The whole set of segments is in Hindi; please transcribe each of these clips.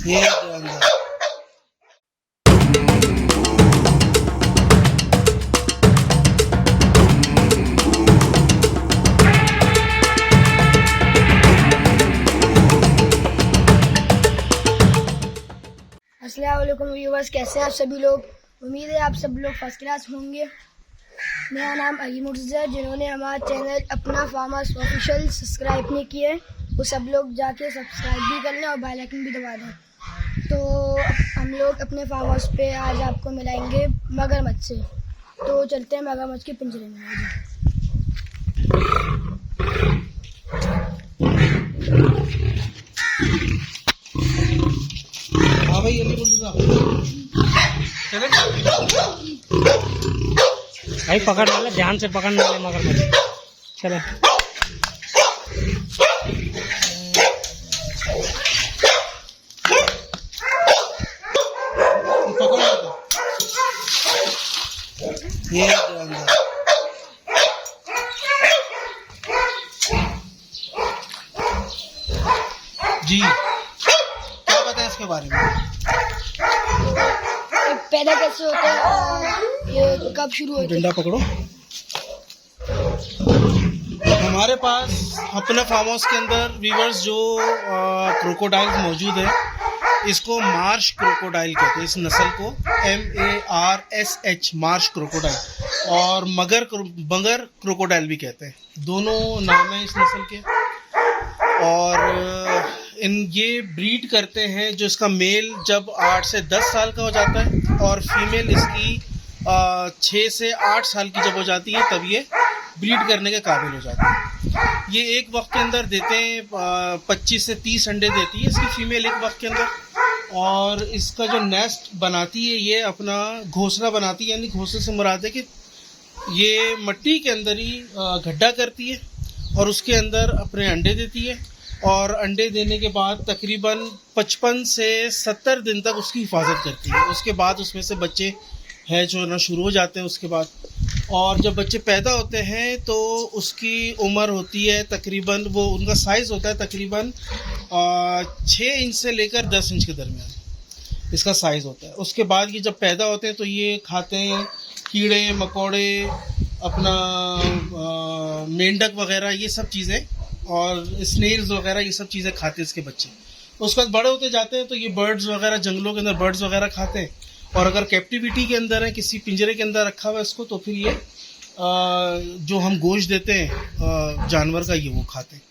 ये अंदर अस्सलाम वालेकुम व्यूअर्स, कैसे हैं आप सभी लोग। उम्मीद है आप सब लोग फर्स्ट क्लास होंगे। मेरा नाम अली मुर्तज़ा। जिन्होंने हमारा चैनल अपना फार्म हाउस ऑफिशियल सब्सक्राइब नहीं किए वो सब लोग जाके सब्सक्राइब भी कर लें और बेल आइकन भी दबा दें। तो हम लोग अपने फार्म हाउस पे आज आपको मिलाएंगे मगरमच्छ से। तो चलते हैं मगरमच्छ के पिंजरे में। हाँ भाई अली मुर्तज़ा चले भाई पकड़ वाले, ध्यान से पकड़ने वाले मगरमच्छ। चलो पकड़ लेते ये अंदर जी क्या बताएं इसके बारे में। पैदा कैसे होता है और ये कब शुरू होता है। डंडा पकड़ो। हमारे पास अपने फार्म हाउस के अंदर वीवर्स जो क्रोकोडाइल्स मौजूद है, इसको मार्श क्रोकोडाइल कहते हैं। इस नस्ल को MARSH मार्श क्रोकोडाइल और मगर क्रोकोडाइल भी कहते हैं। दोनों नाम हैं इस नस्ल के। और ये ब्रीड करते हैं। जो इसका मेल जब 8 से 10 साल का हो जाता है और फीमेल इसकी 6 से 8 साल की जब हो जाती है तब ये ब्रीड करने के काबिल हो जाती है। ये एक वक्त के अंदर देते हैं 25 से 30 अंडे देती है इसकी फीमेल एक वक्त के अंदर। और इसका जो नेस्ट बनाती है ये अपना घोंसला बनाती है, यानी घोंसले से मुराद है कि ये मिट्टी के अंदर ही गड्ढा करती है और उसके अंदर अपने अंडे देती है। और अंडे देने के बाद तकरीबन 55 से 70 दिन तक उसकी हिफाजत करती है। उसके बाद उसमें से बच्चे हैच होना शुरू हो जाते हैं उसके बाद। और जब बच्चे पैदा होते हैं तो उसकी उम्र होती है तकरीबन, वो उनका साइज़ होता है तकरीबन 6 इंच से लेकर 10 इंच के दरमियान इसका साइज़ होता है। उसके बाद ये जब पैदा होते हैं तो ये खाते हैं कीड़े मकोड़े, अपना मेंढक वगैरह, ये सब चीज़ें, और स्नेल्स वगैरह, ये सब चीज़ें खाते हैं इसके बच्चे। उसके बाद बड़े होते जाते हैं तो ये बर्ड्स वगैरह, जंगलों के अंदर बर्ड्स वगैरह खाते हैं। और अगर कैप्टिविटी के अंदर है, किसी पिंजरे के अंदर रखा हुआ है इसको, तो फिर ये जो हम गोश्त देते हैं जानवर का, ये वो खाते हैं।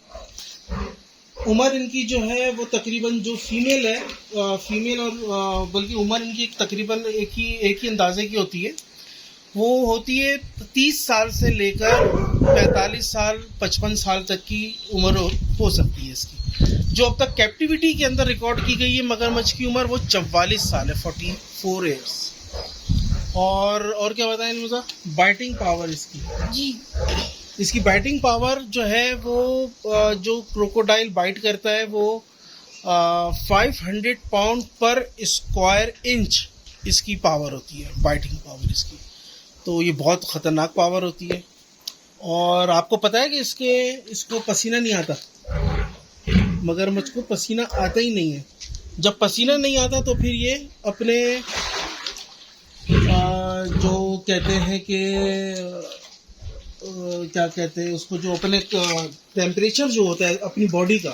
उम्र इनकी जो है वो तकरीबन, जो फीमेल है फीमेल और बल्कि उम्र इनकी तकरीबन एक ही अंदाजे की होती है। वो होती है 30 साल से लेकर 45 साल 55 साल तक की उम्र हो सकती है इसकी। जो अब तक कैप्टिविटी के अंदर रिकॉर्ड की गई है मगरमच्छ की उम्र, वो 44 साल है, 44 ईयर्स। और क्या बताएं मुझे, बाइटिंग पावर इसकी इसकी बाइटिंग पावर जो है वो जो क्रोकोडाइल बाइट करता है वो 500 पाउंड पर स्क्वायर इंच इसकी पावर होती है, बाइटिंग पावर इसकी। तो ये बहुत ख़तरनाक पावर होती है। और आपको पता है कि इसको पसीना नहीं आता, मगरमच्छ को पसीना आता ही नहीं है। जब पसीना नहीं आता तो फिर ये अपने जो कहते हैं कि क्या कहते हैं उसको, जो अपने टेम्परेचर जो होता है अपनी बॉडी का,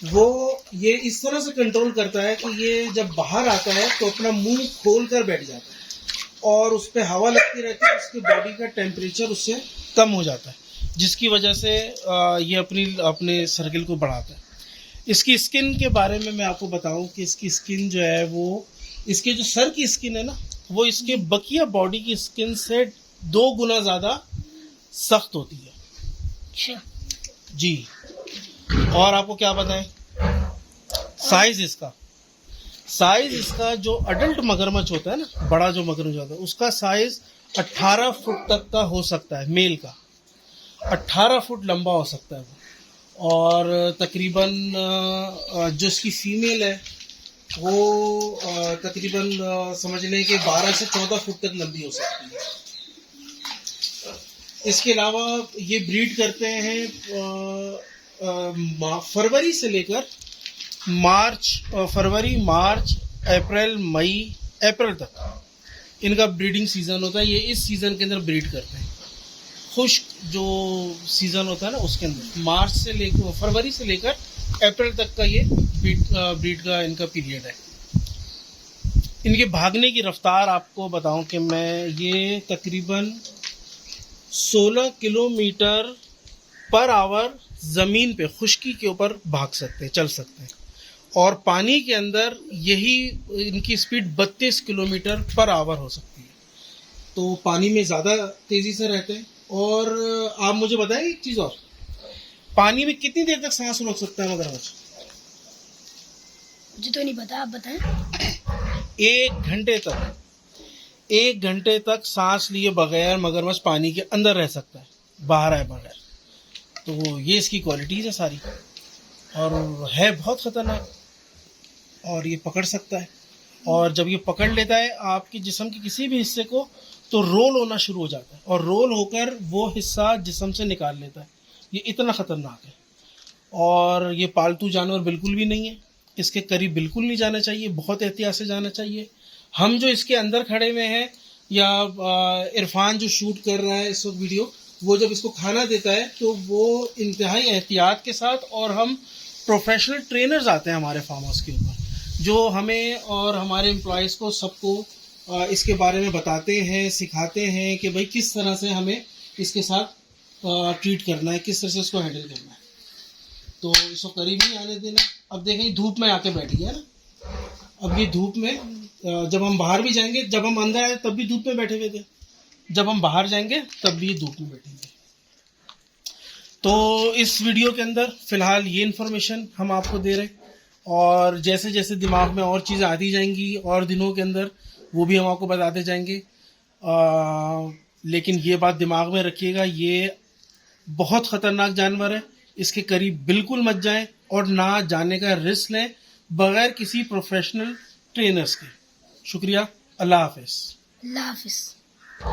वो ये इस तरह से कंट्रोल करता है कि ये जब बाहर आता है तो अपना मुंह खोल कर बैठ जाता है और उस पर हवा लगती रहती है, उसकी बॉडी का टेम्परेचर उससे कम हो जाता है, जिसकी वजह से ये अपने सर्किल को बढ़ाता है। इसकी स्किन के बारे में मैं आपको बताऊं कि इसकी स्किन जो है वो, इसके जो सर की स्किन है ना, वो इसके बकिया बॉडी की स्किन से 2 गुना ज़्यादा सख्त होती है। अच्छा जी। और आपको क्या बताएं, साइज़ इसका जो अडल्ट मगरमच्छ होता है ना, बड़ा जो मगरमच्छ होता है, उसका साइज 18 फुट तक का हो सकता है। मेल का 18 फुट लंबा हो सकता है वो। और तकरीबन जो इसकी फीमेल है वो तकरीबन समझ लें कि 12 से 14 फुट तक लंबी हो सकती है। इसके अलावा ये ब्रीड करते हैं फरवरी से लेकर फरवरी, मार्च, अप्रैल, मई, अप्रैल तक इनका ब्रीडिंग सीज़न होता है। ये इस सीज़न के अंदर ब्रीड करते हैं। खुश्क जो सीज़न होता है ना, उसके अंदर मार्च से लेकर फरवरी से लेकर अप्रैल तक का ये ब्रीड का इनका पीरियड है। इनके भागने की रफ्तार आपको बताऊं कि मैं ये तकरीबन 16 किलोमीटर पर आवर ज़मीन पे खुश्की के ऊपर भाग सकते हैं, चल सकते हैं। और पानी के अंदर यही इनकी स्पीड 32 किलोमीटर पर आवर हो सकती है। तो पानी में ज़्यादा तेज़ी से रहते हैं। और आप मुझे बताएं एक चीज़ और, पानी में कितनी देर तक सांस रोक सकता है मगरमच्छ? मुझे तो नहीं पता, आप बताएं। 1 घंटे तक सांस लिए बगैर मगरमच्छ पानी के अंदर रह सकता है, बाहर आए बगैर। तो ये इसकी क्वालिटीज़ है सारी, और है बहुत ख़तरनाक। और ये पकड़ सकता है, और जब ये पकड़ लेता है आपके जिस्म के किसी भी हिस्से को, तो रोल होना शुरू हो जाता है, और रोल होकर वो हिस्सा जिस्म से निकाल लेता है। ये इतना ख़तरनाक है। और ये पालतू जानवर बिल्कुल भी नहीं है, इसके करीब बिल्कुल नहीं जाना चाहिए, बहुत एहतियात से जाना चाहिए। हम जो इसके अंदर खड़े हुए हैं, या इरफान जो शूट कर रहा है इस वक्त वीडियो, वो जब इसको खाना देता है तो वो इंतहाई एहतियात के साथ, और हम प्रोफेशनल ट्रेनर्स आते हैं हमारे फार्म हाउस के ऊपर, जो हमें और हमारे एम्प्लॉयज़ को सबको इसके बारे में बताते हैं, सिखाते हैं कि भाई किस तरह से हमें इसके साथ ट्रीट करना है, किस तरह से इसको हैंडल करना है। तो इसको करीब नहीं आने देना। अब देखें धूप में आके बैठ गया ना, अब ये धूप में जब हम बाहर भी जाएंगे, जब हम अंदर आए तब भी धूप में बैठे हुए थे, जब हम बाहर जाएंगे तब भी धूप में बैठेंगे। तो इस वीडियो के अंदर फ़िलहाल ये इन्फॉर्मेशन हम आपको दे रहे हैं, और जैसे जैसे दिमाग में और चीज़ें आती जाएंगी और दिनों के अंदर, वो भी हम आपको बताते जाएंगे। लेकिन ये बात दिमाग में रखिएगा, ये बहुत ख़तरनाक जानवर है, इसके करीब बिल्कुल मत जाएं, और ना जाने का रिस्क लें बग़ैर किसी प्रोफेशनल ट्रेनर्स के। शुक्रिया, अल्लाह हाफ़िज़। अल्लाह हाफिज़।